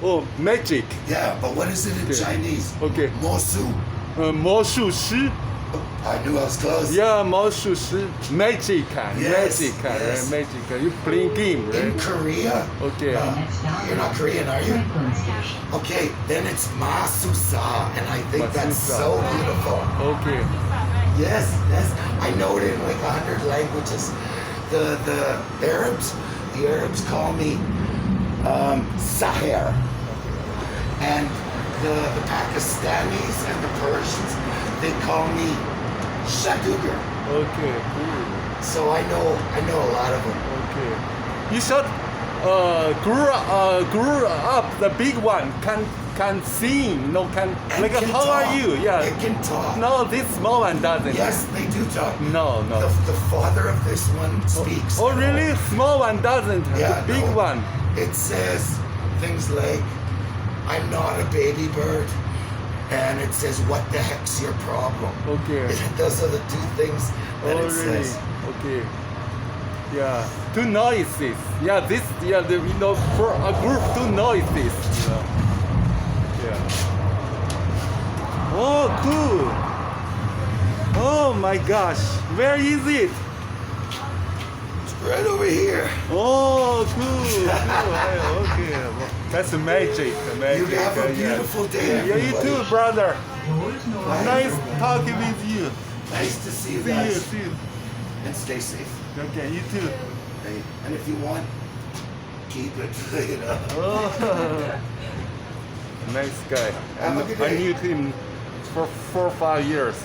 Oh, magic. Yeah, but what is it in Okay. Chinese? Okay. Mosu. 魔术师 I knew I was close. Yeah, 魔术师 magic Yes, magic yes. magic you playing game In right? Korea, Okay. you're not Korean, are you? Okay, then it's Masusa, and I think that's Masusa. so beautiful. Okay. Yes, yes, I know it in like 100 languages. The Arabs call me Sahir, and the Pakistanis and the Persians, they call me Shadugar. Okay, cool. So I know a lot of them. Okay. You should grew up the big one can sing, no can And like can how talk. are you? Yeah. It can talk. No, this small one doesn't. Yes, they do talk. No, no. The father of this one speaks. Oh really? Small one doesn't. Yeah, the big no. one. It says things like, "I'm not a baby bird," and it says, "What the heck's your problem?" Okay. Those are the two things that Oh it really? says. Okay. Yeah. Two noises. Yeah, this for a group two noises. Yeah. Oh cool. Oh my gosh. Where is it? It's right over here. Oh cool. Okay. Well, that's magic. You have a beautiful day, Yeah, you everybody. too, brother. Bye, Nice everyone. talking with you. Nice to see you See you, guys. see you. And stay safe. Okay, you too. Hey, and if you want, keep it. You know. Oh, nice guy. Have a good I day. knew him for 4 or 5 years.